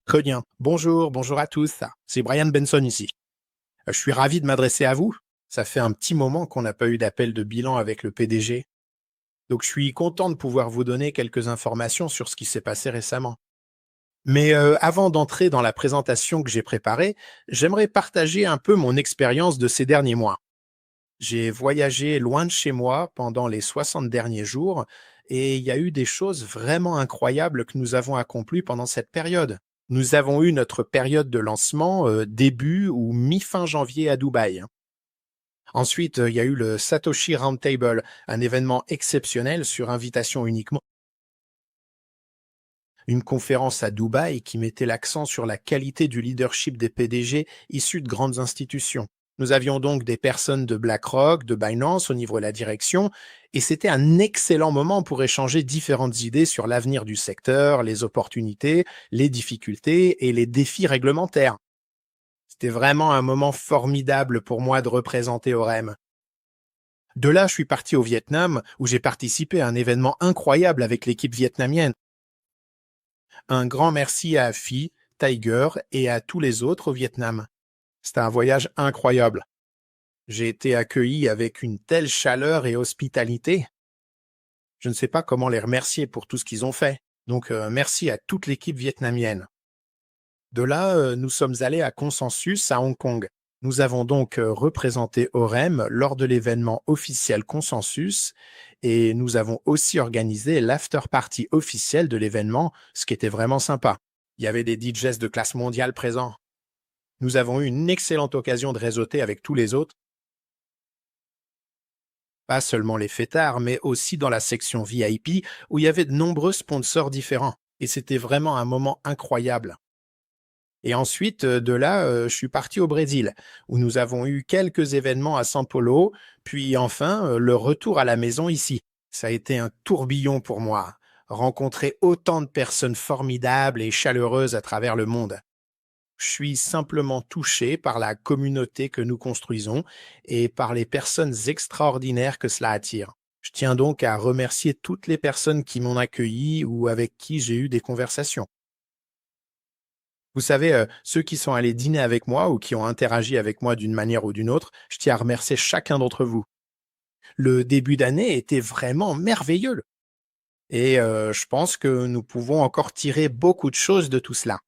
Très bien. Bonjour, bonjour à tous. C'est Brian Benson ici. Je suis ravi de m'adresser à vous. Ça fait un petit moment qu'on n'a pas eu d'appel de bilan avec le PDG. Donc je suis content de pouvoir vous donner quelques informations sur ce qui s'est passé récemment. Mais avant d'entrer dans la présentation que j'ai préparée, j'aimerais partager un peu mon expérience de ces derniers mois. J'ai voyagé loin de chez moi pendant les 60 derniers jours et il y a eu des choses vraiment incroyables que nous avons accomplies pendant cette période. Nous avons eu notre période de lancement début ou mi-fin janvier à Dubaï. Ensuite, il y a eu le Satoshi Roundtable, un événement exceptionnel sur invitation uniquement. Une conférence à Dubaï qui mettait l'accent sur la qualité du leadership des PDG issus de grandes institutions. Nous avions donc des personnes de BlackRock, de Binance au niveau de la direction, et c'était un excellent moment pour échanger différentes idées sur l'avenir du secteur, les opportunités, les difficultés et les défis réglementaires. C'était vraiment un moment formidable pour moi de représenter Orem. De là, je suis parti au Vietnam, où j'ai participé à un événement incroyable avec l'équipe vietnamienne. Un grand merci à Phi, Tiger et à tous les autres au Vietnam. C'était un voyage incroyable. J'ai été accueilli avec une telle chaleur et hospitalité. Je ne sais pas comment les remercier pour tout ce qu'ils ont fait. Donc merci à toute l'équipe vietnamienne. De là, nous sommes allés à Consensus à Hong Kong. Nous avons donc représenté Orem lors de l'événement officiel Consensus et nous avons aussi organisé l'after party officiel de l'événement, ce qui était vraiment sympa. Il y avait des DJs de classe mondiale présents. Nous avons eu une excellente occasion de réseauter avec tous les autres, pas seulement les fêtards, mais aussi dans la section VIP où il y avait de nombreux sponsors différents. Et c'était vraiment un moment incroyable. Et ensuite, de là, je suis parti au Brésil, où nous avons eu quelques événements à São Paulo, puis enfin, le retour à la maison ici. Ça a été un tourbillon pour moi. Rencontrer autant de personnes formidables et chaleureuses à travers le monde. Je suis simplement touché par la communauté que nous construisons et par les personnes extraordinaires que cela attire. Je tiens donc à remercier toutes les personnes qui m'ont accueilli ou avec qui j'ai eu des conversations. Vous savez, ceux qui sont allés dîner avec moi ou qui ont interagi avec moi d'une manière ou d'une autre, je tiens à remercier chacun d'entre vous. Le début d'année était vraiment merveilleux et je pense que nous pouvons encore tirer beaucoup de choses de tout cela.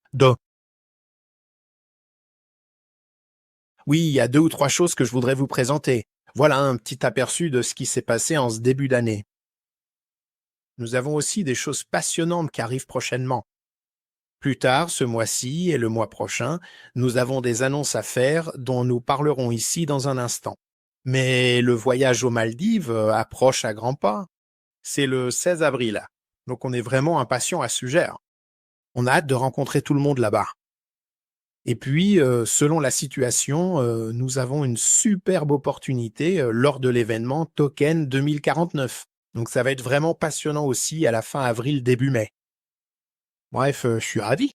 Oui, il y a deux ou trois choses que je voudrais vous présenter. Voilà un petit aperçu de ce qui s'est passé en ce début d'année. Nous avons aussi des choses passionnantes qui arrivent prochainement. Plus tard, ce mois-ci et le mois prochain, nous avons des annonces à faire dont nous parlerons ici dans un instant. Mais le voyage aux Maldives approche à grands pas. C'est le 16 avril. Donc on est vraiment impatient à ce sujet. On a hâte de rencontrer tout le monde là-bas. Et puis, selon la situation, nous avons une superbe opportunité lors de l'événement Token 2049. Donc ça va être vraiment passionnant aussi à la fin avril, début mai. Bref, je suis ravi.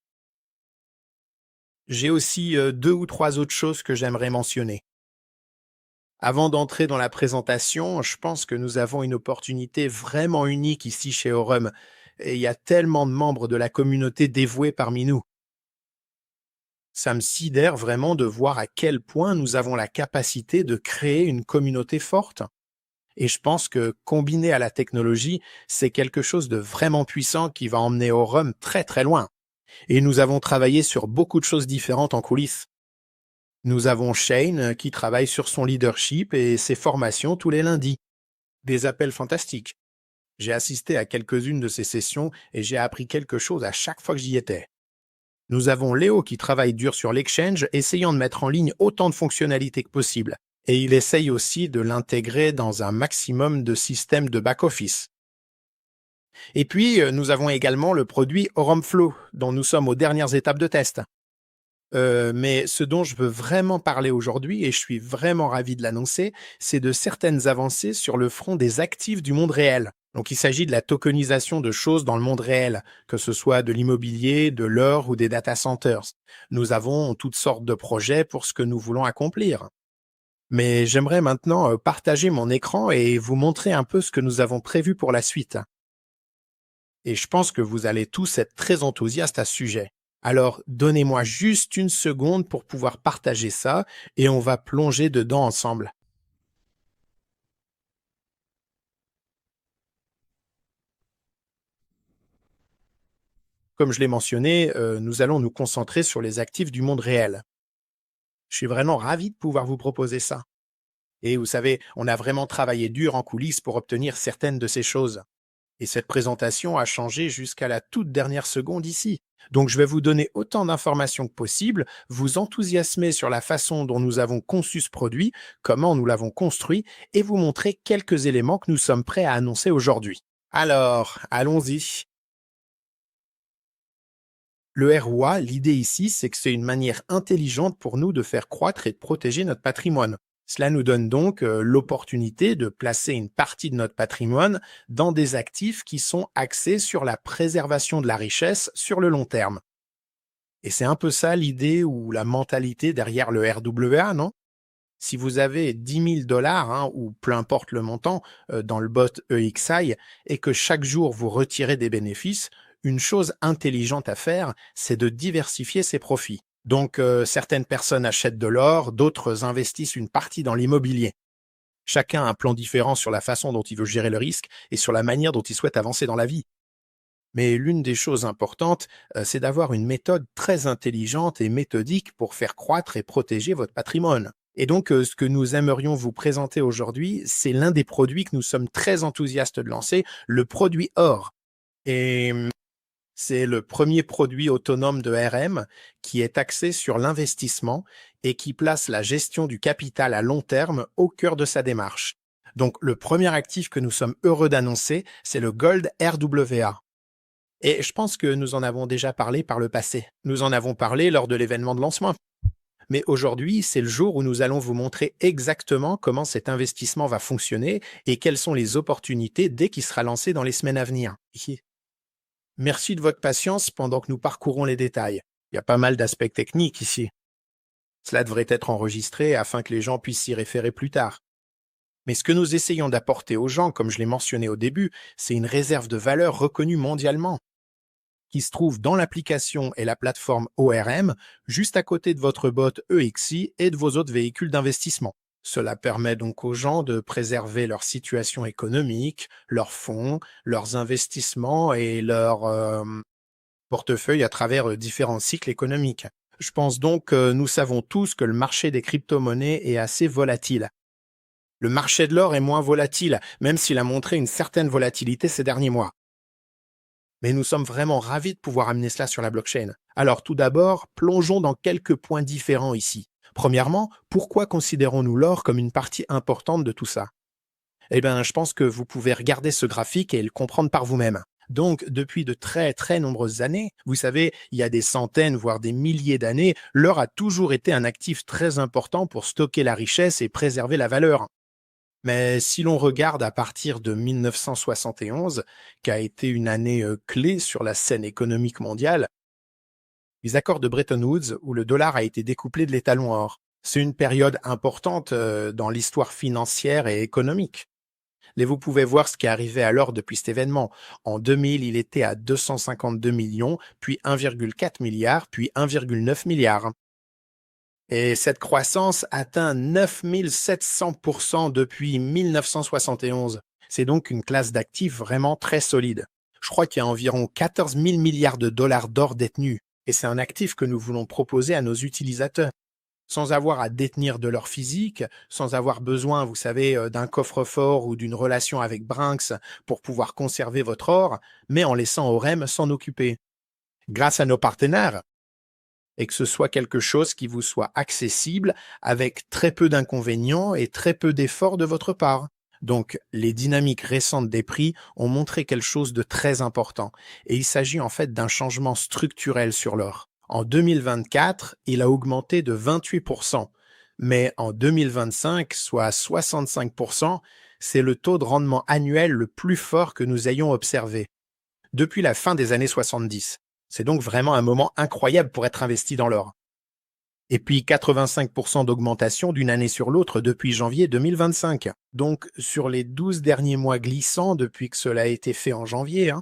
J'ai aussi deux ou trois autres choses que j'aimerais mentionner. Avant d'entrer dans la présentation, je pense que nous avons une opportunité vraiment unique ici chez Aurum. Et il y a tellement de membres de la communauté dévoués parmi nous. Ça me sidère vraiment de voir à quel point nous avons la capacité de créer une communauté forte. Et je pense que combiné à la technologie, c'est quelque chose de vraiment puissant qui va emmener Aurum très très loin. Et nous avons travaillé sur beaucoup de choses différentes en coulisses. Nous avons Shane qui travaille sur son leadership et ses formations tous les lundis. Des appels fantastiques. J'ai assisté à quelques-unes de ces sessions et j'ai appris quelque chose à chaque fois que j'y étais. Nous avons Léo qui travaille dur sur l'exchange, essayant de mettre en ligne autant de fonctionnalités que possible. Et il essaye aussi de l'intégrer dans un maximum de systèmes de back-office. Et puis, nous avons également le produit Aurum Flow, dont nous sommes aux dernières étapes de test. Mais ce dont je veux vraiment parler aujourd'hui, et je suis vraiment ravi de l'annoncer, c'est de certaines avancées sur le front des actifs du monde réel. Donc il s'agit de la tokenisation de choses dans le monde réel, que ce soit de l'immobilier, de l'or ou des data centers. Nous avons toutes sortes de projets pour ce que nous voulons accomplir. Mais j'aimerais maintenant partager mon écran et vous montrer un peu ce que nous avons prévu pour la suite. Et je pense que vous allez tous être très enthousiastes à ce sujet. Alors, donnez-moi juste une seconde pour pouvoir partager ça et on va plonger dedans ensemble. Comme je l'ai mentionné, nous allons nous concentrer sur les actifs du monde réel. Je suis vraiment ravi de pouvoir vous proposer ça. Et vous savez, on a vraiment travaillé dur en coulisses pour obtenir certaines de ces choses. Et cette présentation a changé jusqu'à la toute dernière seconde ici. Donc je vais vous donner autant d'informations que possible, vous enthousiasmer sur la façon dont nous avons conçu ce produit, comment nous l'avons construit, et vous montrer quelques éléments que nous sommes prêts à annoncer aujourd'hui. Alors, allons-y. Le ROI, l'idée ici, c'est que c'est une manière intelligente pour nous de faire croître et de protéger notre patrimoine. Cela nous donne donc l'opportunité de placer une partie de notre patrimoine dans des actifs qui sont axés sur la préservation de la richesse sur le long terme. Et c'est un peu ça l'idée ou la mentalité derrière le RWA, non? Si vous avez 10 000 $ hein, ou peu importe le montant dans le bot EXI et que chaque jour vous retirez des bénéfices, une chose intelligente à faire, c'est de diversifier ses profits. Donc certaines personnes achètent de l'or, d'autres investissent une partie dans l'immobilier. Chacun a un plan différent sur la façon dont il veut gérer le risque et sur la manière dont il souhaite avancer dans la vie. Mais l'une des choses importantes, c'est d'avoir une méthode très intelligente et méthodique pour faire croître et protéger votre patrimoine. Et donc, ce que nous aimerions vous présenter aujourd'hui, c'est l'un des produits que nous sommes très enthousiastes de lancer, le produit OR. Et c'est le premier produit autonome de RM qui est axé sur l'investissement et qui place la gestion du capital à long terme au cœur de sa démarche. Donc, le premier actif que nous sommes heureux d'annoncer, c'est le Gold RWA. Et je pense que nous en avons déjà parlé par le passé. Nous en avons parlé lors de l'événement de lancement. Mais aujourd'hui, c'est le jour où nous allons vous montrer exactement comment cet investissement va fonctionner et quelles sont les opportunités dès qu'il sera lancé dans les semaines à venir. Merci de votre patience pendant que nous parcourons les détails. Il y a pas mal d'aspects techniques ici. Cela devrait être enregistré afin que les gens puissent s'y référer plus tard. Mais ce que nous essayons d'apporter aux gens, comme je l'ai mentionné au début, c'est une réserve de valeur reconnue mondialement, qui se trouve dans l'application et la plateforme ORM, juste à côté de votre bot EXI et de vos autres véhicules d'investissement. Cela permet donc aux gens de préserver leur situation économique, leurs fonds, leurs investissements et leur portefeuille à travers différents cycles économiques. Je pense donc que nous savons tous que le marché des crypto-monnaies est assez volatile. Le marché de l'or est moins volatile, même s'il a montré une certaine volatilité ces derniers mois. Mais nous sommes vraiment ravis de pouvoir amener cela sur la blockchain. Alors tout d'abord, plongeons dans quelques points différents ici. Premièrement, pourquoi considérons-nous l'or comme une partie importante de tout ça? Eh bien, je pense que vous pouvez regarder ce graphique et le comprendre par vous-même. Donc, depuis de très très nombreuses années, vous savez, il y a des centaines, voire des milliers d'années, l'or a toujours été un actif très important pour stocker la richesse et préserver la valeur. Mais si l'on regarde à partir de 1971, qui a été une année clé sur la scène économique mondiale, les accords de Bretton Woods, où le dollar a été découplé de l'étalon or. C'est une période importante dans l'histoire financière et économique. Et vous pouvez voir ce qui est arrivé à l'or depuis cet événement. En 2000, il était à 252 millions, puis 1,4 milliard, puis 1,9 milliard. Et cette croissance atteint 9700% depuis 1971. C'est donc une classe d'actifs vraiment très solide. Je crois qu'il y a environ 14 000 milliards de dollars d'or détenus. Et c'est un actif que nous voulons proposer à nos utilisateurs, sans avoir à détenir de l'or physique, sans avoir besoin, vous savez, d'un coffre-fort ou d'une relation avec Brinks pour pouvoir conserver votre or, mais en laissant Orem s'en occuper. Grâce à nos partenaires, et que ce soit quelque chose qui vous soit accessible avec très peu d'inconvénients et très peu d'efforts de votre part. Donc, les dynamiques récentes des prix ont montré quelque chose de très important, et il s'agit en fait d'un changement structurel sur l'or. En 2024, il a augmenté de 28%, mais en 2025, soit 65%, c'est le taux de rendement annuel le plus fort que nous ayons observé depuis la fin des années 70. C'est donc vraiment un moment incroyable pour être investi dans l'or. Et puis 85% d'augmentation d'une année sur l'autre depuis janvier 2025. Donc sur les 12 derniers mois glissants depuis que cela a été fait en janvier.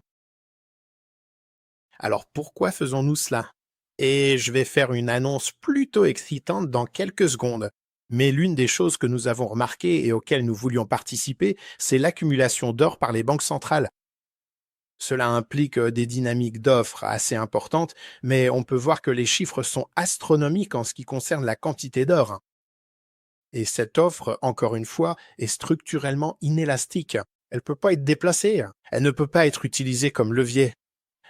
Alors pourquoi faisons-nous cela? Et je vais faire une annonce plutôt excitante dans quelques secondes. Mais l'une des choses que nous avons remarquées et auxquelles nous voulions participer, c'est l'accumulation d'or par les banques centrales. Cela implique des dynamiques d'offres assez importantes, mais on peut voir que les chiffres sont astronomiques en ce qui concerne la quantité d'or. Et cette offre, encore une fois, est structurellement inélastique. Elle ne peut pas être déplacée. Elle ne peut pas être utilisée comme levier.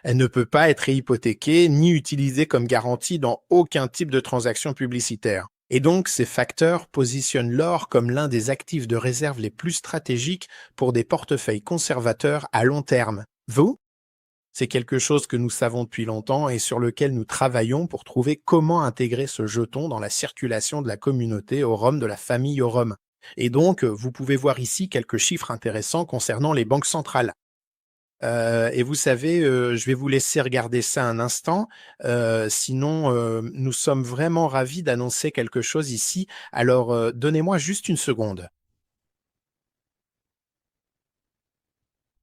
Elle ne peut pas être hypothéquée ni utilisée comme garantie dans aucun type de transaction publicitaire. Et donc, ces facteurs positionnent l'or comme l'un des actifs de réserve les plus stratégiques pour des portefeuilles conservateurs à long terme. Vous? C'est quelque chose que nous savons depuis longtemps et sur lequel nous travaillons pour trouver comment intégrer ce jeton dans la circulation de la communauté au rhum de la famille au rhum. Et donc, vous pouvez voir ici quelques chiffres intéressants concernant les banques centrales. Et vous savez, je vais vous laisser regarder ça un instant, sinon, nous sommes vraiment ravis d'annoncer quelque chose ici. Alors, donnez-moi juste une seconde.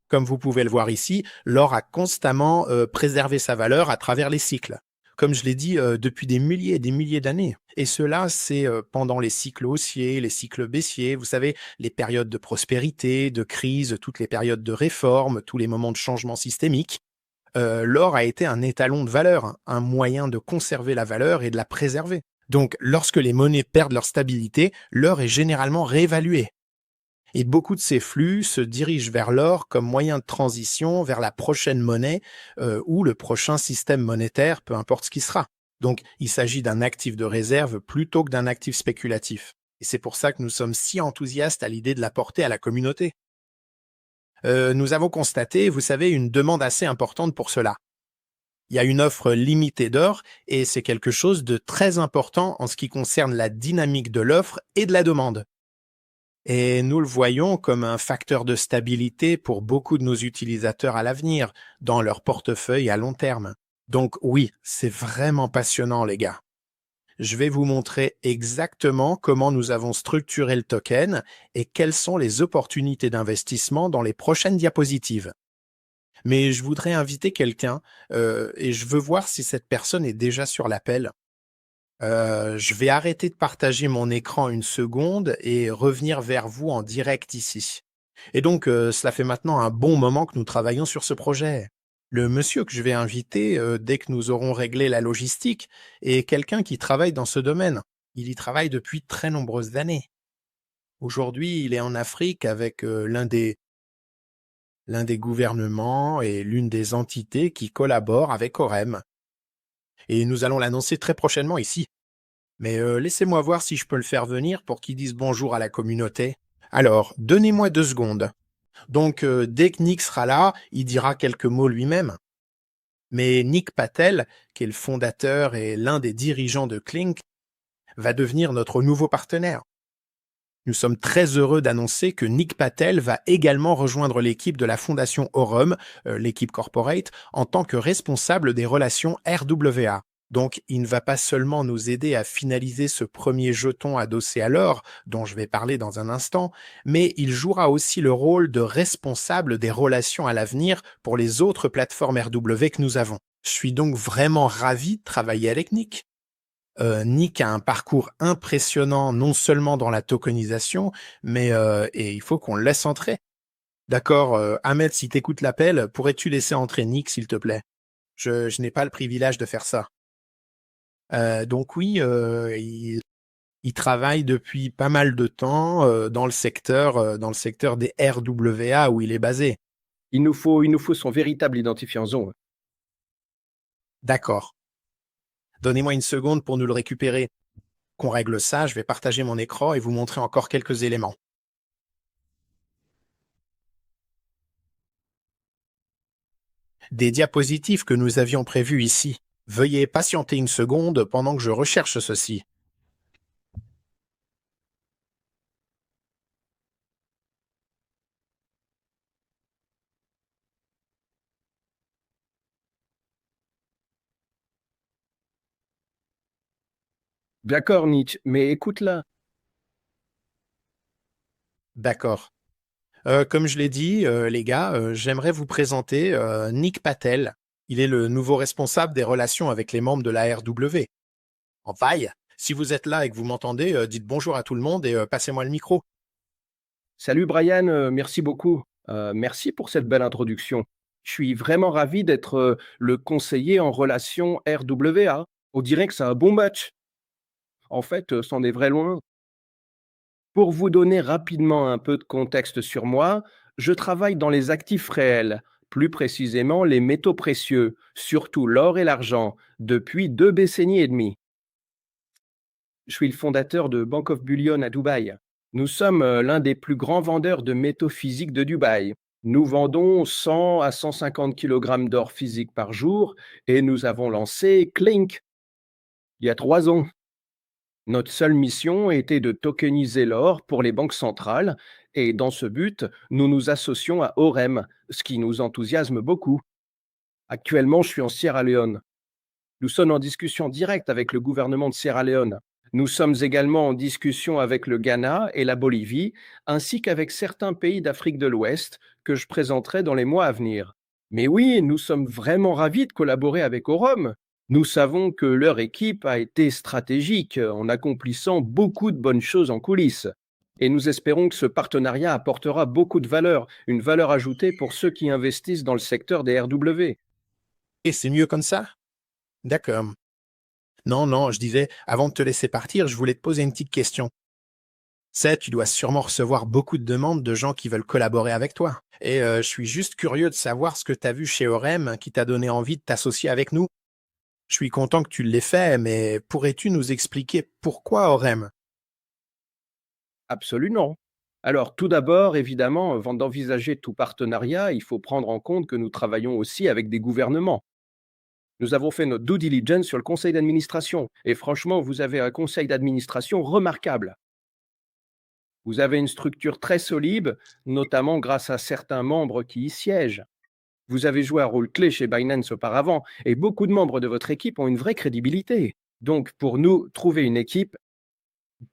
Comme vous pouvez le voir ici, l'or a constamment, préservé sa valeur à travers les cycles. Comme je l'ai dit, depuis des milliers et des milliers d'années. Et cela, c'est, pendant les cycles haussiers, les cycles baissiers, vous savez, les périodes de prospérité, de crise, toutes les périodes de réforme, tous les moments de changement systémique. L'or a été un étalon de valeur, hein, un moyen de conserver la valeur et de la préserver. Donc, lorsque les monnaies perdent leur stabilité, l'or est généralement réévalué. Et beaucoup de ces flux se dirigent vers l'or comme moyen de transition vers la prochaine monnaie ou le prochain système monétaire, peu importe ce qui sera. Donc, il s'agit d'un actif de réserve plutôt que d'un actif spéculatif. Et c'est pour ça que nous sommes si enthousiastes à l'idée de l'apporter à la communauté. Nous avons constaté, vous savez, une demande assez importante pour cela. Il y a une offre limitée d'or et c'est quelque chose de très important en ce qui concerne la dynamique de l'offre et de la demande. Et nous le voyons comme un facteur de stabilité pour beaucoup de nos utilisateurs à l'avenir, dans leur portefeuille à long terme. Donc oui, c'est vraiment passionnant les gars. Je vais vous montrer exactement comment nous avons structuré le token et quelles sont les opportunités d'investissement dans les prochaines diapositives. Mais je voudrais inviter quelqu'un et je veux voir si cette personne est déjà sur l'appel. Je vais arrêter de partager mon écran une seconde et revenir vers vous en direct ici. Et donc, cela fait maintenant un bon moment que nous travaillons sur ce projet. Le monsieur que je vais inviter, dès que nous aurons réglé la logistique, est quelqu'un qui travaille dans ce domaine. Il y travaille depuis très nombreuses années. Aujourd'hui, il est en Afrique avec l'un des gouvernements et l'une des entités qui collaborent avec OREM. Et nous allons l'annoncer très prochainement ici. Mais laissez-moi voir si je peux le faire venir pour qu'il dise bonjour à la communauté. Alors, donnez-moi 2 secondes. Donc, dès que Nick sera là, il dira quelques mots lui-même. Mais Nick Patel, qui est le fondateur et l'un des dirigeants de Clink, va devenir notre nouveau partenaire. Nous sommes très heureux d'annoncer que Nick Patel va également rejoindre l'équipe de la Fondation Aurum, l'équipe corporate, en tant que responsable des relations RWA. Donc, il ne va pas seulement nous aider à finaliser ce premier jeton adossé à l'or, dont je vais parler dans un instant, mais il jouera aussi le rôle de responsable des relations à l'avenir pour les autres plateformes RW que nous avons. Je suis donc vraiment ravi de travailler avec Nick. Nick a un parcours impressionnant, non seulement dans la tokenisation, mais et il faut qu'on le laisse entrer. D'accord, Ahmed, si t'écoutes l'appel, pourrais-tu laisser entrer Nick, s'il te plaît? Je n'ai pas le privilège de faire ça. Donc oui, il travaille depuis pas mal de temps dans le secteur des RWA où il est basé. Il nous faut son véritable identifiant zone. D'accord. Donnez-moi une seconde pour nous le récupérer. Qu'on règle ça, je vais partager mon écran et vous montrer encore quelques éléments. Des diapositives que nous avions prévues ici. Veuillez patienter une seconde pendant que je recherche ceci. D'accord, Nietzsche, mais écoute-la. D'accord. Comme je l'ai dit, les gars, j'aimerais vous présenter Nick Patel. Il est le nouveau responsable des relations avec les membres de la RW. En paille, si vous êtes là et que vous m'entendez, dites bonjour à tout le monde et passez-moi le micro. Salut Brian, merci beaucoup. Merci pour cette belle introduction. Je suis vraiment ravi d'être le conseiller en relation RWA. On dirait que c'est un bon match. En fait, c'en est vrai loin. Pour vous donner rapidement un peu de contexte sur moi, je travaille dans les actifs réels, plus précisément les métaux précieux, surtout l'or et l'argent, depuis 2 décennies et demie. Je suis le fondateur de Bank of Bullion à Dubaï. Nous sommes l'un des plus grands vendeurs de métaux physiques de Dubaï. Nous vendons 100 à 150 kg d'or physique par jour et nous avons lancé Clink il y a 3 ans. Notre seule mission était de tokeniser l'or pour les banques centrales et dans ce but, nous nous associons à Orem, ce qui nous enthousiasme beaucoup. Actuellement, je suis en Sierra Leone. Nous sommes en discussion directe avec le gouvernement de Sierra Leone. Nous sommes également en discussion avec le Ghana et la Bolivie, ainsi qu'avec certains pays d'Afrique de l'Ouest que je présenterai dans les mois à venir. Mais oui, nous sommes vraiment ravis de collaborer avec Orum. Nous savons que leur équipe a été stratégique en accomplissant beaucoup de bonnes choses en coulisses. Et nous espérons que ce partenariat apportera beaucoup de valeur, une valeur ajoutée pour ceux qui investissent dans le secteur des RW. Et c'est mieux comme ça? D'accord. Non, non, je disais, avant de te laisser partir, je voulais te poser une petite question. C'est, tu dois sûrement recevoir beaucoup de demandes de gens qui veulent collaborer avec toi. Et je suis juste curieux de savoir ce que tu as vu chez Orem qui t'a donné envie de t'associer avec nous. Je suis content que tu l'aies fait, mais pourrais-tu nous expliquer pourquoi Orem? Absolument. Alors, tout d'abord, évidemment, avant d'envisager tout partenariat, il faut prendre en compte que nous travaillons aussi avec des gouvernements. Nous avons fait notre due diligence sur le conseil d'administration. Et franchement, vous avez un conseil d'administration remarquable. Vous avez une structure très solide, notamment grâce à certains membres qui y siègent. Vous avez joué un rôle clé chez Binance auparavant, et beaucoup de membres de votre équipe ont une vraie crédibilité. Donc, pour nous, trouver une équipe,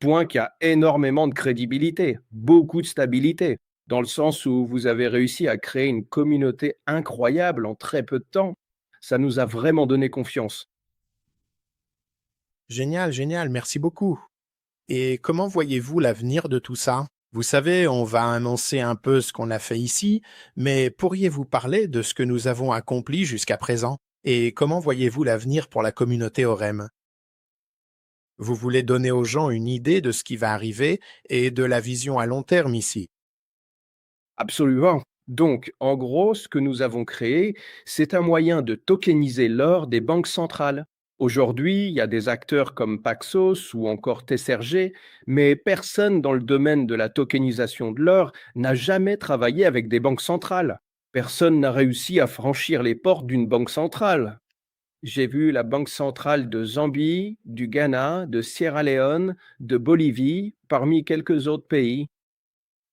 point qui a énormément de crédibilité, beaucoup de stabilité, dans le sens où vous avez réussi à créer une communauté incroyable en très peu de temps. Ça nous a vraiment donné confiance. Génial, génial, merci beaucoup. Et comment voyez-vous l'avenir de tout ça? Vous savez, on va annoncer un peu ce qu'on a fait ici, mais pourriez-vous parler de ce que nous avons accompli jusqu'à présent? Et comment voyez-vous l'avenir pour la communauté OREM? Vous voulez donner aux gens une idée de ce qui va arriver et de la vision à long terme ici. Absolument. Donc, en gros, ce que nous avons créé, c'est un moyen de tokeniser l'or des banques centrales. Aujourd'hui, il y a des acteurs comme Paxos ou encore TSRG, mais personne dans le domaine de la tokenisation de l'or n'a jamais travaillé avec des banques centrales. Personne n'a réussi à franchir les portes d'une banque centrale. J'ai vu la banque centrale de Zambie, du Ghana, de Sierra Leone, de Bolivie, parmi quelques autres pays.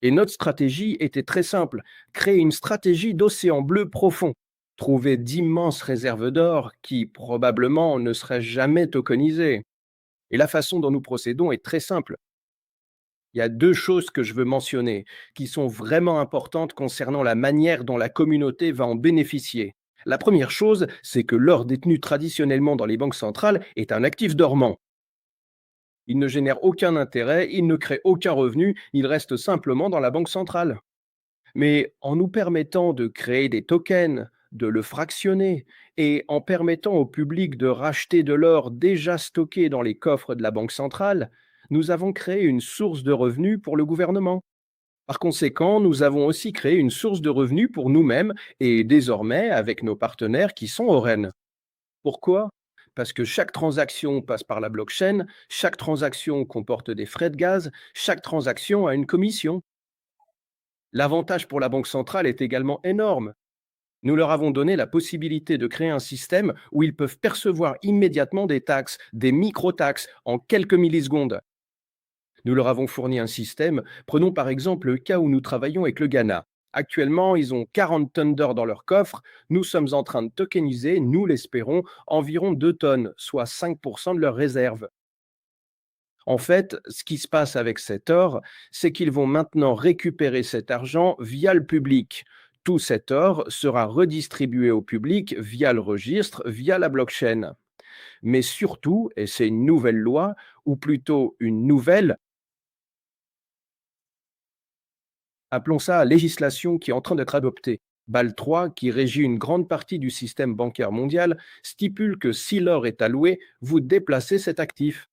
Et notre stratégie était très simple, créer une stratégie d'océan bleu profond, trouver d'immenses réserves d'or qui probablement ne seraient jamais tokenisées. Et la façon dont nous procédons est très simple. Il y a 2 choses que je veux mentionner qui sont vraiment importantes concernant la manière dont la communauté va en bénéficier. La première chose, c'est que l'or détenu traditionnellement dans les banques centrales est un actif dormant. Il ne génère aucun intérêt, il ne crée aucun revenu, il reste simplement dans la banque centrale. Mais en nous permettant de créer des tokens, de le fractionner et en permettant au public de racheter de l'or déjà stocké dans les coffres de la Banque centrale, nous avons créé une source de revenus pour le gouvernement. Par conséquent, nous avons aussi créé une source de revenus pour nous-mêmes et désormais avec nos partenaires qui sont au REN. Pourquoi? Parce que chaque transaction passe par la blockchain, chaque transaction comporte des frais de gaz, chaque transaction a une commission. L'avantage pour la Banque centrale est également énorme. Nous leur avons donné la possibilité de créer un système où ils peuvent percevoir immédiatement des taxes, des micro-taxes, en quelques millisecondes. Nous leur avons fourni un système. Prenons par exemple le cas où nous travaillons avec le Ghana. Actuellement, ils ont 40 tonnes d'or dans leur coffre. Nous sommes en train de tokeniser, nous l'espérons, environ 2 tonnes, soit 5% de leurs réserves. En fait, ce qui se passe avec cet or, c'est qu'ils vont maintenant récupérer cet argent via le public. Tout cet or sera redistribué au public via le registre, via la blockchain. Mais surtout, et c'est une nouvelle loi, ou plutôt une nouvelle, appelons ça législation qui est en train d'être adoptée. BAL 3, qui régit une grande partie du système bancaire mondial, stipule que si l'or est alloué, vous déplacez cet actif.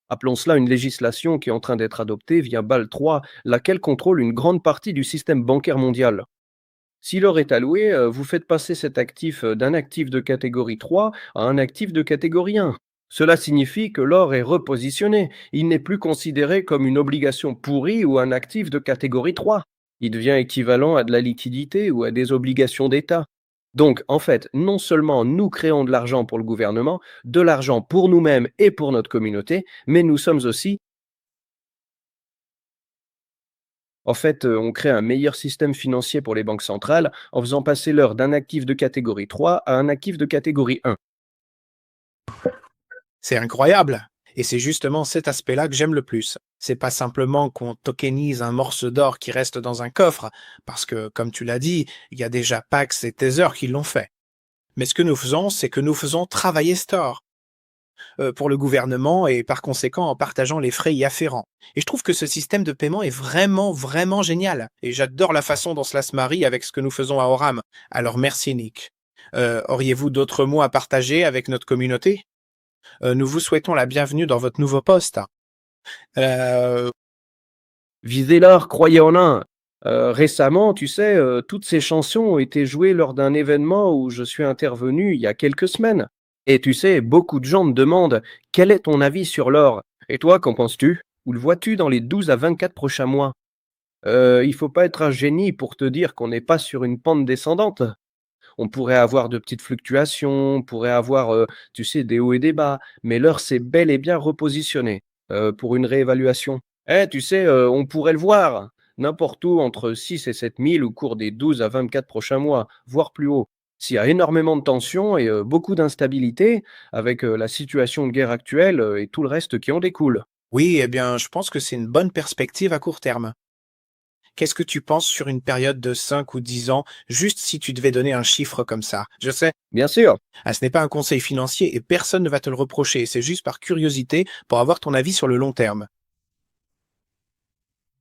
Appelons cela une législation qui est en train d'être adoptée via BAL 3, laquelle contrôle une grande partie du système bancaire mondial. Si l'or est alloué, vous faites passer cet actif d'un actif de catégorie 3 à un actif de catégorie 1. Cela signifie que l'or est repositionné. Il n'est plus considéré comme une obligation pourrie ou un actif de catégorie 3. Il devient équivalent à de la liquidité ou à des obligations d'État. Donc, en fait, non seulement nous créons de l'argent pour le gouvernement, de l'argent pour nous-mêmes et pour notre communauté, mais nous sommes aussi on crée un meilleur système financier pour les banques centrales en faisant passer l'or d'un actif de catégorie 3 à un actif de catégorie 1. C'est incroyable. Et c'est justement cet aspect-là que j'aime le plus. C'est pas simplement qu'on tokenise un morceau d'or qui reste dans un coffre, parce que, comme tu l'as dit, il y a déjà Pax et Tether qui l'ont fait. Mais ce que nous faisons, c'est que nous faisons travailler cet or pour le gouvernement et par conséquent en partageant les frais y afférents. Et je trouve que ce système de paiement est vraiment, vraiment génial. Et j'adore la façon dont cela se marie avec ce que nous faisons à Oram. Alors merci Nick. Auriez-vous d'autres mots à partager avec notre communauté? Nous vous souhaitons la bienvenue dans votre nouveau poste. Euh, Visez l'or, croyez en un. Récemment, tu sais, toutes ces chansons ont été jouées lors d'un événement où je suis intervenu il y a quelques semaines. Et tu sais, beaucoup de gens me demandent quel est ton avis sur l'or. Et toi, qu'en penses-tu? Où le vois-tu dans les 12 à 24 prochains mois? Il faut pas être un génie pour te dire qu'on n'est pas sur une pente descendante. On pourrait avoir de petites fluctuations, on pourrait avoir, tu sais, des hauts et des bas, mais l'heure s'est bel et bien repositionnée, pour une réévaluation. Tu sais, on pourrait le voir, n'importe où entre 6 et 7 000 au cours des 12 à 24 prochains mois, voire plus haut. S'il y a énormément de tensions et beaucoup d'instabilité avec, la situation de guerre actuelle, et tout le reste qui en découle. oui, eh bien, je pense que c'est une bonne perspective à court terme. Qu'est-ce que tu penses sur une période de 5 ou 10 ans, juste si tu devais donner un chiffre comme ça? Je sais, Bien sûr. ce n'est pas un conseil financier et personne ne va te le reprocher, c'est juste par curiosité pour avoir ton avis sur le long terme.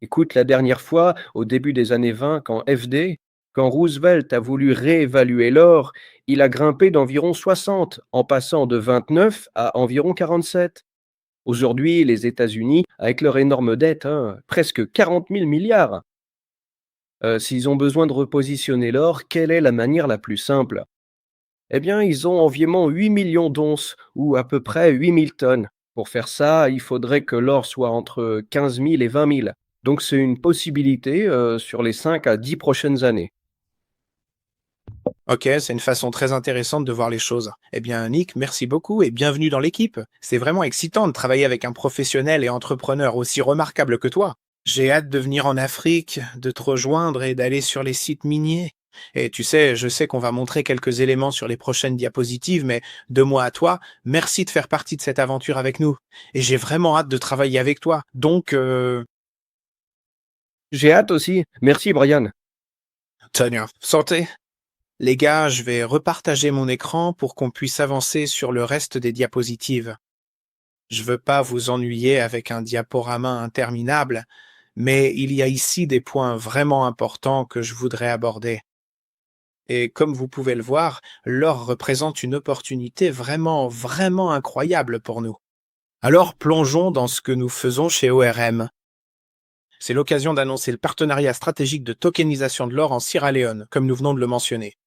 Écoute, la dernière fois, au début des années 20, quand Roosevelt a voulu réévaluer l'or, il a grimpé d'environ 60, en passant de 29 à environ 47. Aujourd'hui, les États-Unis, avec leur énorme dette, hein, presque 40 000 milliards, s'ils ont besoin de repositionner l'or, quelle est la manière la plus simple? Eh bien, ils ont environ 8 millions d'onces, ou à peu près 8 000 tonnes. Pour faire ça, il faudrait que l'or soit entre 15 000 et 20 000. Donc c'est une possibilité sur les 5 à 10 prochaines années. Ok, c'est une façon très intéressante de voir les choses. Eh bien, Nick, merci beaucoup et bienvenue dans l'équipe. C'est vraiment excitant de travailler avec un professionnel et entrepreneur aussi remarquable que toi. J'ai hâte de venir en Afrique, de te rejoindre et d'aller sur les sites miniers. Et tu sais, je sais qu'on va montrer quelques éléments sur les prochaines diapositives, mais de moi à toi, merci de faire partie de cette aventure avec nous. Et j'ai vraiment hâte de travailler avec toi. Donc, J'ai hâte aussi. Merci Brian. Tania, santé. Les gars, je vais repartager mon écran pour qu'on puisse avancer sur le reste des diapositives. Je veux pas vous ennuyer avec un diaporama interminable, mais il y a ici des points vraiment importants que je voudrais aborder. Et comme vous pouvez le voir, l'or représente une opportunité vraiment, vraiment incroyable pour nous. Alors plongeons dans ce que nous faisons chez ORM. C'est l'occasion d'annoncer le partenariat stratégique de tokenisation de l'or en Sierra Leone, comme nous venons de le mentionner.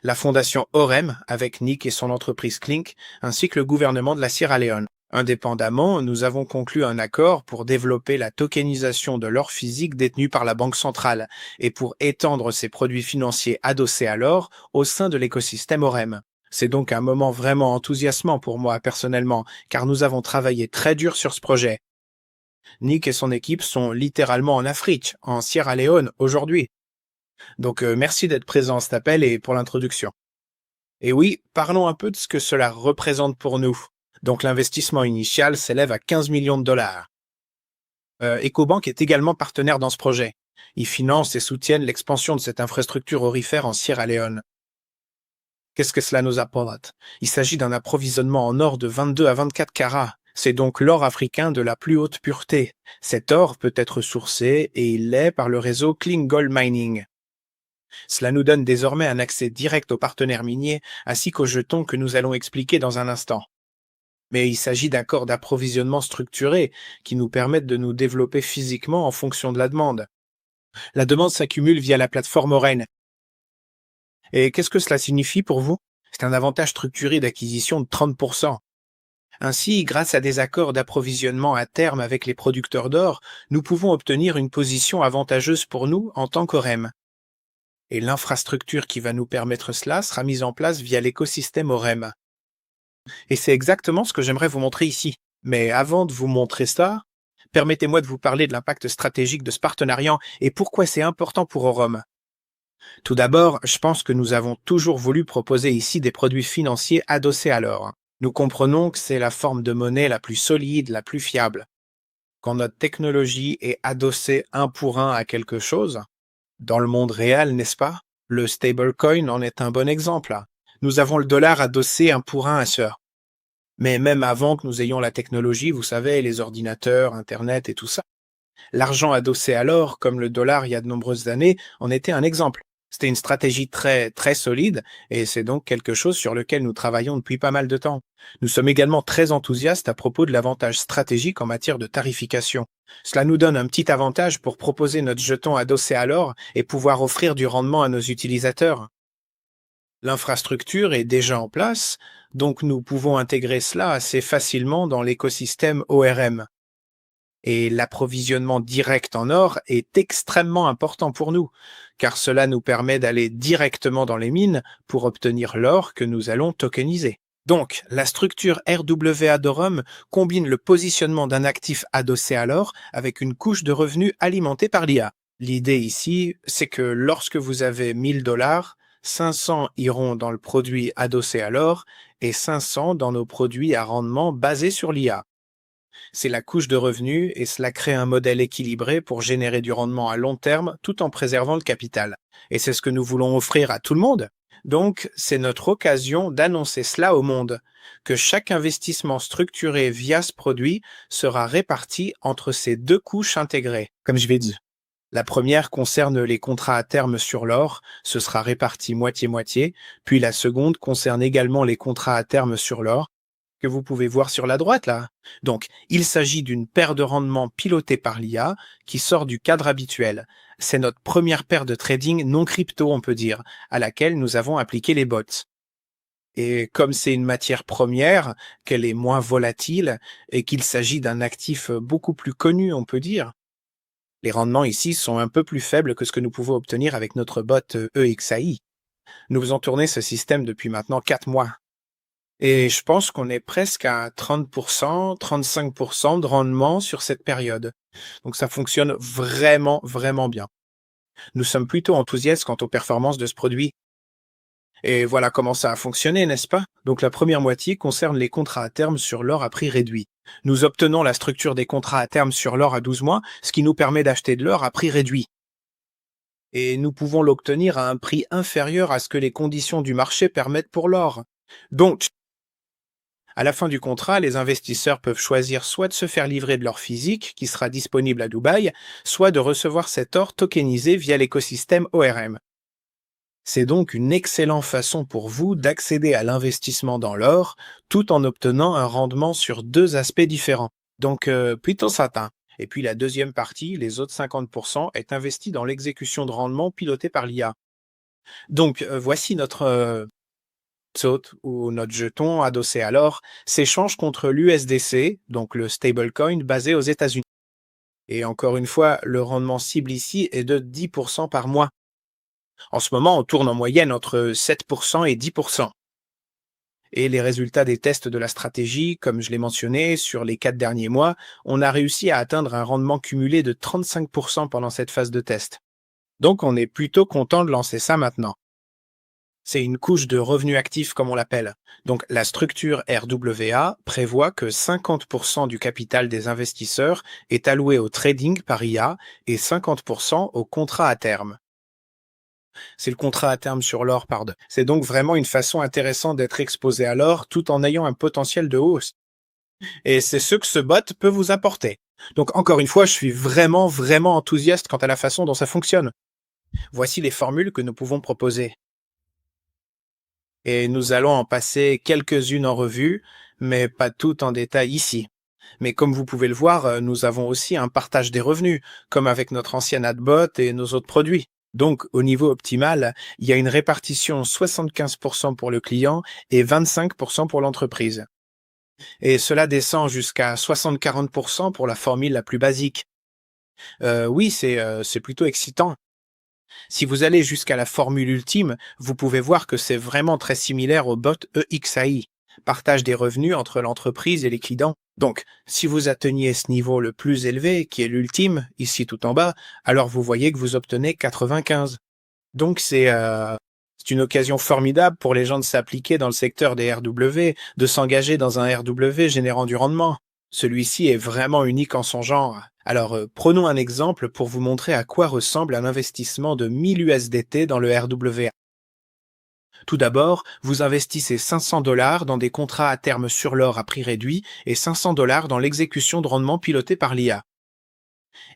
La fondation OREM, avec Nick et son entreprise Clink, ainsi que le gouvernement de la Sierra Leone. Indépendamment, nous avons conclu un accord pour développer la tokenisation de l'or physique détenu par la Banque centrale et pour étendre ces produits financiers adossés à l'or au sein de l'écosystème OREM. C'est donc un moment vraiment enthousiasmant pour moi personnellement, car nous avons travaillé très dur sur ce projet. Nick et son équipe sont littéralement en Afrique, en Sierra Leone, aujourd'hui. Donc merci d'être présent à cet appel et pour l'introduction. Et oui, parlons un peu de ce que cela représente pour nous. Donc l'investissement initial s'élève à 15 millions de dollars. EcoBank est également partenaire dans ce projet. Ils financent et soutiennent l'expansion de cette infrastructure aurifère en Sierra Leone. Qu'est-ce que cela nous apporte? Il s'agit d'un approvisionnement en or de 22 à 24 carats. C'est donc l'or africain de la plus haute pureté. Cet or peut être sourcé et il l'est par le réseau Clean Gold Mining. Cela nous donne désormais un accès direct aux partenaires miniers ainsi qu'aux jetons que nous allons expliquer dans un instant. Mais il s'agit d'accords d'approvisionnement structurés qui nous permettent de nous développer physiquement en fonction de la demande. La demande s'accumule via la plateforme Oren. Et qu'est-ce que cela signifie pour vous? C'est un avantage structuré d'acquisition de 30%. Ainsi, grâce à des accords d'approvisionnement à terme avec les producteurs d'or, nous pouvons obtenir une position avantageuse pour nous en tant qu'OREM. Et l'infrastructure qui va nous permettre cela sera mise en place via l'écosystème OREM. Et c'est exactement ce que j'aimerais vous montrer ici. Mais avant de vous montrer ça, permettez-moi de vous parler de l'impact stratégique de ce partenariat et pourquoi c'est important pour OREM. Tout d'abord, je pense que nous avons toujours voulu proposer ici des produits financiers adossés à l'or. Nous comprenons que c'est la forme de monnaie la plus solide, la plus fiable. Quand notre technologie est adossée un pour un à quelque chose, dans le monde réel, n'est-ce pas? Le stablecoin en est un bon exemple. Nous avons le dollar adossé un pour un à ça. Mais même avant que nous ayons la technologie, vous savez, les ordinateurs, Internet et tout ça, l'argent adossé à l'or, comme le dollar il y a de nombreuses années, en était un exemple. C'était une stratégie très, très solide et c'est donc quelque chose sur lequel nous travaillons depuis pas mal de temps. Nous sommes également très enthousiastes à propos de l'avantage stratégique en matière de tarification. Cela nous donne un petit avantage pour proposer notre jeton adossé à l'or et pouvoir offrir du rendement à nos utilisateurs. L'infrastructure est déjà en place, donc nous pouvons intégrer cela assez facilement dans l'écosystème ORM. Et l'approvisionnement direct en or est extrêmement important pour nous, car cela nous permet d'aller directement dans les mines pour obtenir l'or que nous allons tokeniser. Donc, la structure RWA d'Orum combine le positionnement d'un actif adossé à l'or avec une couche de revenus alimentée par l'IA. L'idée ici, c'est que lorsque vous avez 1000 dollars, 500 iront dans le produit adossé à l'or et 500 dans nos produits à rendement basés sur l'IA. C'est la couche de revenus et cela crée un modèle équilibré pour générer du rendement à long terme tout en préservant le capital. Et c'est ce que nous voulons offrir à tout le monde. Donc, c'est notre occasion d'annoncer cela au monde, que chaque investissement structuré via ce produit sera réparti entre ces deux couches intégrées, comme je l'ai dit. La première concerne les contrats à terme sur l'or, ce sera réparti moitié-moitié, puis la seconde concerne également les contrats à terme sur l'or, que vous pouvez voir sur la droite là. Donc, il s'agit d'une paire de rendement pilotée par l'IA qui sort du cadre habituel. C'est notre première paire de trading non crypto, on peut dire, à laquelle nous avons appliqué les bots. Et comme c'est une matière première, qu'elle est moins volatile et qu'il s'agit d'un actif beaucoup plus connu, on peut dire, les rendements ici sont un peu plus faibles que ce que nous pouvons obtenir avec notre bot EXAI. Nous faisons tourner ce système depuis maintenant 4 mois. Et je pense qu'on est presque à 30%, 35% de rendement sur cette période. Donc ça fonctionne vraiment, vraiment bien. Nous sommes plutôt enthousiastes quant aux performances de ce produit. Et voilà comment ça a fonctionné, n'est-ce pas? Donc la première moitié concerne les contrats à terme sur l'or à prix réduit. Nous obtenons la structure des contrats à terme sur l'or à 12 mois, ce qui nous permet d'acheter de l'or à prix réduit. Et nous pouvons l'obtenir à un prix inférieur à ce que les conditions du marché permettent pour l'or. Donc, à la fin du contrat, les investisseurs peuvent choisir soit de se faire livrer de l'or physique, qui sera disponible à Dubaï, soit de recevoir cet or tokenisé via l'écosystème ORM. C'est donc une excellente façon pour vous d'accéder à l'investissement dans l'or, tout en obtenant un rendement sur deux aspects différents. Donc, plutôt satin. Et puis la deuxième partie, les autres 50%, est investie dans l'exécution de rendement pilotée par l'IA. Donc, voici notre SOT ou notre jeton adossé à l'or s'échange contre l'USDC, donc le stablecoin basé aux États-Unis. Et encore une fois, le rendement cible ici est de 10% par mois. En ce moment, on tourne en moyenne entre 7% et 10%. Et les résultats des tests de la stratégie, comme je l'ai mentionné, sur les 4 derniers mois, on a réussi à atteindre un rendement cumulé de 35% pendant cette phase de test. Donc on est plutôt content de lancer ça maintenant. C'est une couche de revenu actif comme on l'appelle. Donc la structure RWA prévoit que 50% du capital des investisseurs est alloué au trading par IA et 50% au contrat à terme. C'est le contrat à terme sur l'or, pardon. C'est donc vraiment une façon intéressante d'être exposé à l'or tout en ayant un potentiel de hausse. Et c'est ce que ce bot peut vous apporter. Donc encore une fois, je suis vraiment, vraiment enthousiaste quant à la façon dont ça fonctionne. Voici les formules que nous pouvons proposer. Et nous allons en passer quelques-unes en revue, mais pas toutes en détail ici. Mais comme vous pouvez le voir, nous avons aussi un partage des revenus, comme avec notre ancien adbot et nos autres produits. Donc, au niveau optimal, il y a une répartition 75% pour le client et 25% pour l'entreprise. Et cela descend jusqu'à 60-40% pour la formule la plus basique. Oui, c'est plutôt excitant. Si vous allez jusqu'à la formule ultime, vous pouvez voir que c'est vraiment très similaire au bot EXAI, partage des revenus entre l'entreprise et les clients. Donc, si vous atteignez ce niveau le plus élevé, qui est l'ultime, ici tout en bas, alors vous voyez que vous obtenez 95. Donc c'est une occasion formidable pour les gens de s'appliquer dans le secteur des RW, de s'engager dans un RW générant du rendement. Celui-ci est vraiment unique en son genre. Alors, prenons un exemple pour vous montrer à quoi ressemble un investissement de 1000 USDT dans le RWA. Tout d'abord, vous investissez 500 dollars dans des contrats à terme sur l'or à prix réduit et 500 dollars dans l'exécution de rendement pilotée par l'IA.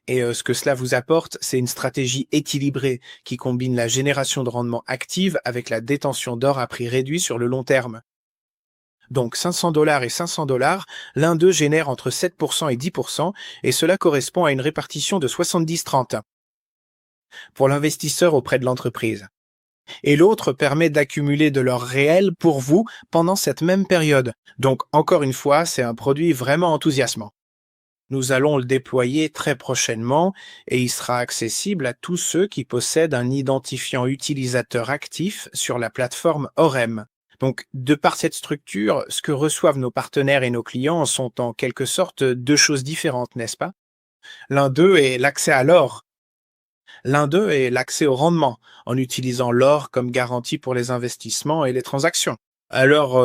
Et ce que cela vous apporte, c'est une stratégie équilibrée qui combine la génération de rendement active avec la détention d'or à prix réduit sur le long terme. Donc 500 dollars et 500 dollars, l'un d'eux génère entre 7% et 10%, et cela correspond à une répartition de 70-30 pour l'investisseur auprès de l'entreprise. Et l'autre permet d'accumuler de l'or réel pour vous pendant cette même période. Donc encore une fois, c'est un produit vraiment enthousiasmant. Nous allons le déployer très prochainement et il sera accessible à tous ceux qui possèdent un identifiant utilisateur actif sur la plateforme Orem. Donc, de par cette structure, ce que reçoivent nos partenaires et nos clients sont en quelque sorte deux choses différentes, n'est-ce pas? L'un d'eux est l'accès à l'or. L'un d'eux est l'accès au rendement, en utilisant l'or comme garantie pour les investissements et les transactions. Alors,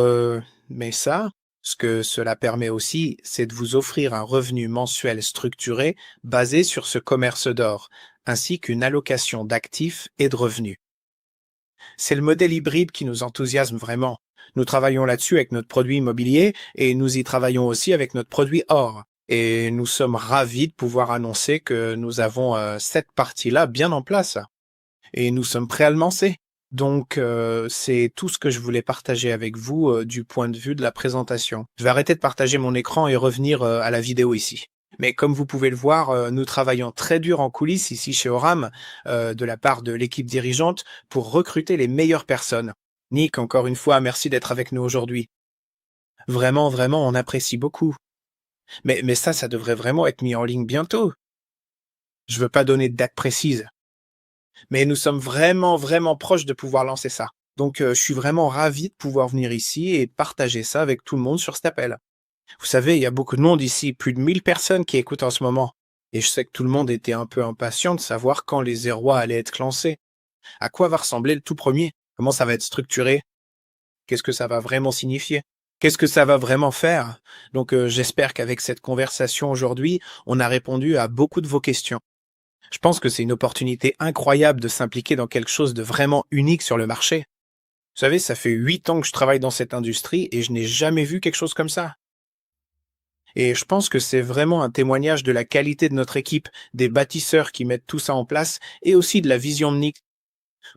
mais ça, ce que cela permet aussi, c'est de vous offrir un revenu mensuel structuré basé sur ce commerce d'or, ainsi qu'une allocation d'actifs et de revenus. C'est le modèle hybride qui nous enthousiasme vraiment. Nous travaillons là-dessus avec notre produit immobilier et nous y travaillons aussi avec notre produit or. Et nous sommes ravis de pouvoir annoncer que nous avons cette partie-là bien en place. Et nous sommes prêts à le lancer. Donc, c'est tout ce que je voulais partager avec vous du point de vue de la présentation. Je vais arrêter de partager mon écran et revenir à la vidéo ici. Mais comme vous pouvez le voir, nous travaillons très dur en coulisses ici chez Oram, de la part de l'équipe dirigeante, pour recruter les meilleures personnes. Nick, encore une fois, merci d'être avec nous aujourd'hui. Vraiment, vraiment, on apprécie beaucoup. Mais ça devrait vraiment être mis en ligne bientôt. Je veux pas donner de date précise. Mais nous sommes vraiment, vraiment proches de pouvoir lancer ça. Donc, je suis vraiment ravi de pouvoir venir ici et partager ça avec tout le monde sur cet appel. Vous savez, il y a beaucoup de monde ici, plus de 1000 personnes qui écoutent en ce moment. Et je sais que tout le monde était un peu impatient de savoir quand les zérois allaient être lancés. À quoi va ressembler le tout premier? Comment ça va être structuré? Qu'est-ce que ça va vraiment signifier? Qu'est-ce que ça va vraiment faire? Donc, j'espère qu'avec cette conversation aujourd'hui, on a répondu à beaucoup de vos questions. Je pense que c'est une opportunité incroyable de s'impliquer dans quelque chose de vraiment unique sur le marché. Vous savez, ça fait 8 ans que je travaille dans cette industrie et je n'ai jamais vu quelque chose comme ça. Et je pense que c'est vraiment un témoignage de la qualité de notre équipe, des bâtisseurs qui mettent tout ça en place et aussi de la vision de Nick.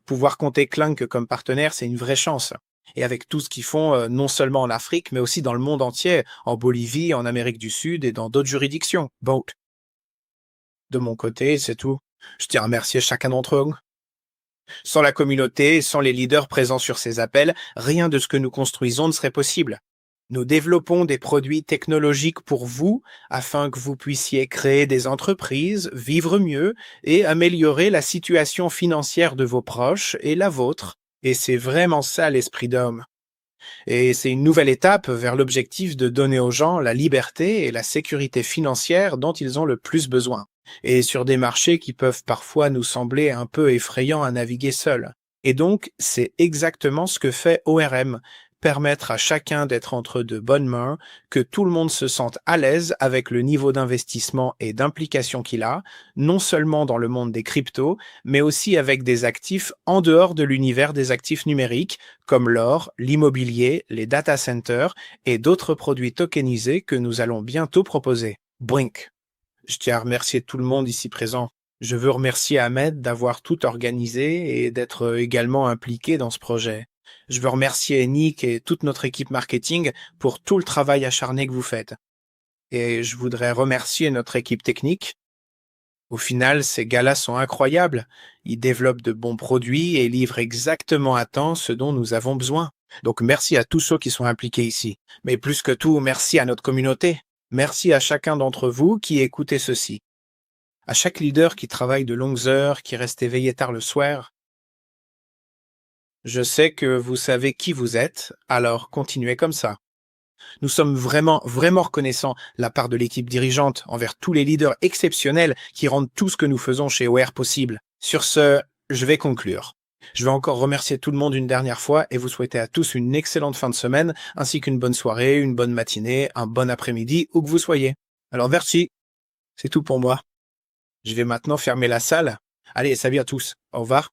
Pouvoir compter Clank comme partenaire, c'est une vraie chance. Et avec tout ce qu'ils font, non seulement en Afrique, mais aussi dans le monde entier, en Bolivie, en Amérique du Sud et dans d'autres juridictions. Bon, de mon côté, c'est tout. Je tiens à remercier chacun d'entre eux. Sans la communauté, sans les leaders présents sur ces appels, rien de ce que nous construisons ne serait possible. Nous développons des produits technologiques pour vous afin que vous puissiez créer des entreprises, vivre mieux et améliorer la situation financière de vos proches et la vôtre. Et c'est vraiment ça l'esprit d'homme. Et c'est une nouvelle étape vers l'objectif de donner aux gens la liberté et la sécurité financière dont ils ont le plus besoin. Et sur des marchés qui peuvent parfois nous sembler un peu effrayants à naviguer seuls. Et donc, c'est exactement ce que fait ORM, permettre à chacun d'être entre de bonnes mains, que tout le monde se sente à l'aise avec le niveau d'investissement et d'implication qu'il a, non seulement dans le monde des cryptos, mais aussi avec des actifs en dehors de l'univers des actifs numériques, comme l'or, l'immobilier, les data centers et d'autres produits tokenisés que nous allons bientôt proposer. Brink. Je tiens à remercier tout le monde ici présent. Je veux remercier Ahmed d'avoir tout organisé et d'être également impliqué dans ce projet. Je veux remercier Nick et toute notre équipe marketing pour tout le travail acharné que vous faites. Et je voudrais remercier notre équipe technique. Au final, ces gars-là sont incroyables. Ils développent de bons produits et livrent exactement à temps ce dont nous avons besoin. Donc merci à tous ceux qui sont impliqués ici. Mais plus que tout, merci à notre communauté. Merci à chacun d'entre vous qui écoutez ceci. À chaque leader qui travaille de longues heures, qui reste éveillé tard le soir. Je sais que vous savez qui vous êtes, alors continuez comme ça. Nous sommes vraiment, vraiment reconnaissants la part de l'équipe dirigeante envers tous les leaders exceptionnels qui rendent tout ce que nous faisons chez OR possible. Sur ce, je vais conclure. Je vais encore remercier tout le monde une dernière fois et vous souhaiter à tous une excellente fin de semaine, ainsi qu'une bonne soirée, une bonne matinée, un bon après-midi, où que vous soyez. Alors merci, c'est tout pour moi. Je vais maintenant fermer la salle. Allez, salut à tous. Au revoir.